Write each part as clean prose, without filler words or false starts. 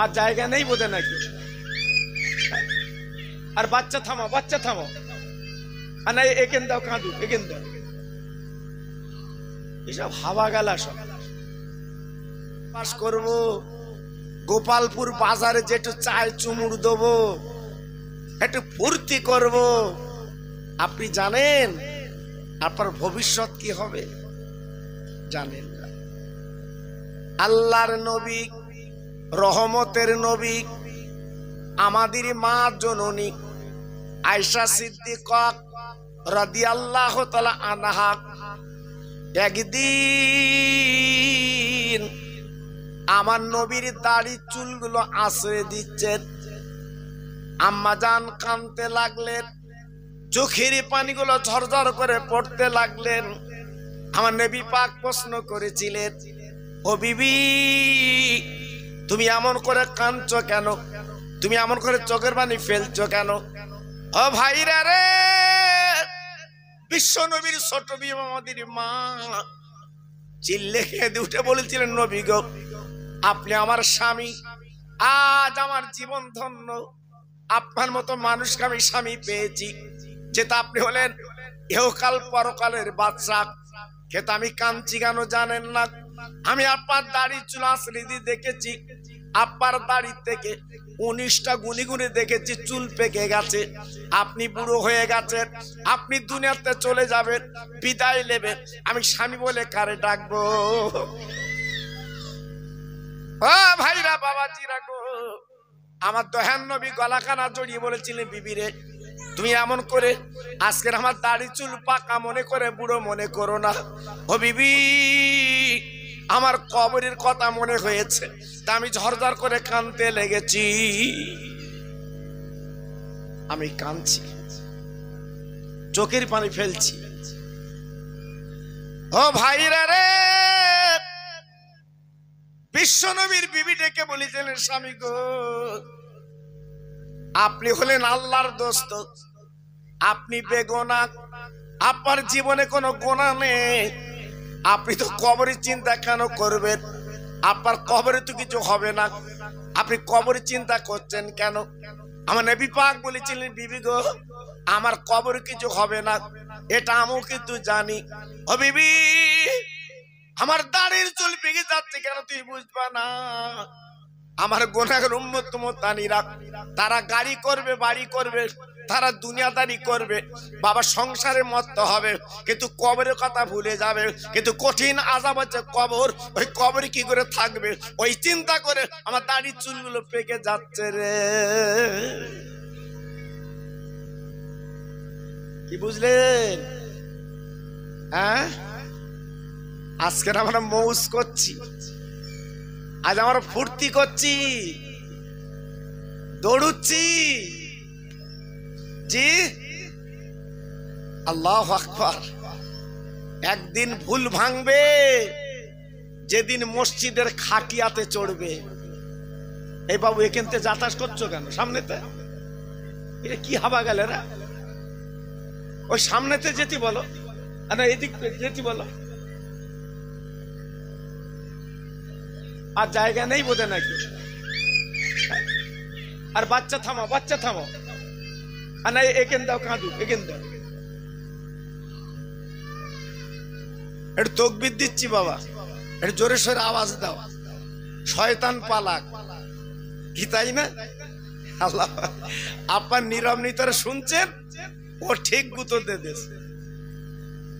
আর জায়গা নেই বোধে নাকি। আর বাচ্চা থামো, বাচ্চা থামো। আর না এখান দাও, কাঁদু এখান দাও। এসব হাওয়া গালা সব। পাস করবো গোপালপুর বাজারে, যে একটু চায় চুমুর দেবো, একটু ফুর্তি করব। আপনি জানেন আপনার ভবিষ্যৎ কি হবে? জানেন না। আল্লাহর নবী, রহমতের নবী, আমাদের মা জননী আয়েশা সিদ্দিকা রাদিয়াল্লাহু তাআলা আনহা একদিন আমার নবীর দাড়ি চুলগুলো আশ্রয় দিচ্ছেন। আম্মাজান কাঁদতে লাগলেন, চোখের পানিগুলো ঝরঝর করে পড়তে লাগলেন। আমার নবী পাক প্রশ্ন করেছিলেন, ও বিবি, তুমি এমন করে কাঁদছো কেন? তুমি এমন করে চোখের পানি ফেলছো কেন? ও ভাইরা রে, বিশ্ব নবীর ছোট বিবি আমাদের মা চিল্লে কেঁদে উঠে বলেছিলেন, নবী গো, আপনি আমার স্বামী, আজ আমার জীবন ধন্য। আপনার মতো মানুষকে আমি স্বামী পেয়েছি, যেটা আপনি হলেন ইহকাল পরকালের বাদশা। কিন্তু আমি কাঁদছি কেন জানেন না? আমি আপনার দাড়ি চুল আঁচড়ে দিয়ে দেখেছি, আপনার দাড়ি থেকে 19টা গুনি গুনি দেখেছি চুল পেকে গেছে। আপনি বুড়ো হয়ে গেছেন, আপনি দুনিয়াতে চলে যাবেন, বিদায় নেবেন। আমি স্বামী বলে কারে ডাকবো? ও ভাইরা, বাবাজিরা গো, আমার দয়ার নবী গলাখানা জড়িয়ে বলেছিলেন, বিবি রে, তুমি এমন করে আজকের আমার দাড়ি চুল পাকা মনে করে বুড়ো মনে করো না। ও বিবি, আমার কবরের কথা মনে হয়েছে, তা আমি ঝরঝর করে কাঁদতে লেগেছি। আমি কাঁদছি, চোখের পানি ফেলছি। ও ভাইরা রে, বিশ্ব নবীর বিবি ডেকে বলেছিলেন, স্বামী গো, আপনি হলেন আল্লাহর দোস্ত, আপনি বেগুনাহ, আপনার জীবনে কোনো গুনাহ নেই। আপনি তো কবরের চিন্তা কেন করবেন? আপনার কবরে তো কিছু হবে না, আপনি কবরের চিন্তা করছেন কেন? আমার নবী পাক বলেছিলেন, বিবি গো, আমার কবরে কিছু হবে না, এটা আমিও কিন্তু জানি। ও বিবি, আমার দাড়ির চুল পেকে যাচ্ছে কেন তুই বুঝবা না? আমার গুনাহের উম্মত উম্মতানিরা, তারা গাড়ি করবে, বাড়ি করবে, তারা দুনিয়াদারি করবে, বাবা সংসারের মতো হবে, কিন্তু কবরের কথা ভুলে যাবে। কিন্তু কঠিন আযাব হচ্ছে কবর, ওই কবরে কি করে থাকবে ওই চিন্তা করে আমার দাড়ির চুলগুলো পেকে যাচ্ছে রে। কি বুঝলেন? হ্যাঁ, আজকে আমরা মৌজ করছি, আজ আমরা ফুর্তি করছি, দৌড়ুচ্ছি। জি, আল্লাহু আকবার। একদিন ভুল ভাঙবে, যেদিন মসজিদের খাটিয়াতে চড়বে। এই বাবু, এখানতে যাতায়াত করছো কেন? সামনেতে এটা কি হাবা গেলে রা? ওই সামনেতে যেতে বলো, না এদিক যেতে বলো। আর জায়গা নেই বোধে নাকি। আর বাচ্চা থামো, বাচ্চা থামো। আর না এখান দাও, কাঁদু এখান দাও। একটু তাকবীর দিচ্ছি বাবা, একটু জোরে সোরে আওয়াজ দাও। শয়তান পালাক, কি তাই না? আল্লাহ, আপনার নীরব নিতরে শুনছেন, ও ঠিক গুতো দেশ,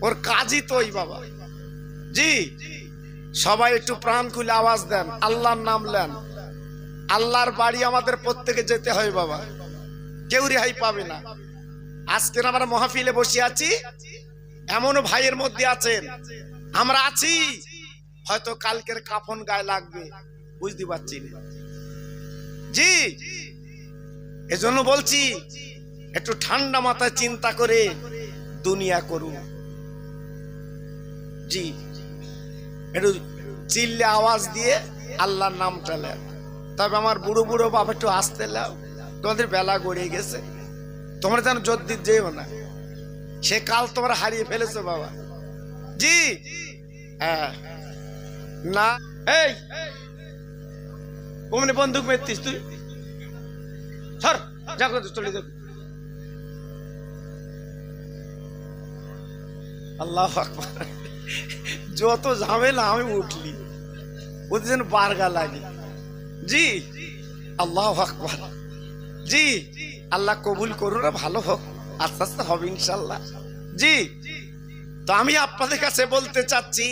ওর কাজই তো ওই বাবা। জি, সবাই একটু প্রাণ খুলে আওয়াজ দেন, আল্লাহর নাম নেন। আল্লাহর বাড়ি আমাদের প্রত্যেকে যেতে হয় বাবা, কেউ রেহাই পাবে না। আজকের আমরা মাহফিলে বসে আছি, এমন ভাইয়ের মধ্যে আছেন, আমরা আছি, হয়তো কালকের কাফন গায়ে লাগবে, বুঝতে পারছি না। জি, এজন্য বলছি, একটু ঠান্ডা মাথায় চিন্তা করে দুনিয়া করুন। জি, একটু চিল্লে আওয়াজ দিয়ে আল্লাহর নামটা নেন। তবে আমার বুড়ো বুড়ো বাপ, একটু আসতে লাও, তোমাদের বেলা গড়িয়ে গেছে, তোমরা যেন জোর দিতে যেও না, সে কাল তোমরা হারিয়ে ফেলেছো বাবা। জি, হ্যাঁ, না এই কোমনে বন্দুক মেরতিস তুই, সর যা করে চলে যাবি। আল্লাহু আকবার। যত ঝামেলা আমি উঠলি, ওদের যেন বারগা লাগে। জি আল্লাহু আকবার। জি আল্লাহ কবুল করুন, ভালো হোক, আস্তে আস্তে হবে ইনশাল্লাহ। জি তো আমি আপনাদের কাছে বলতে চাচ্ছি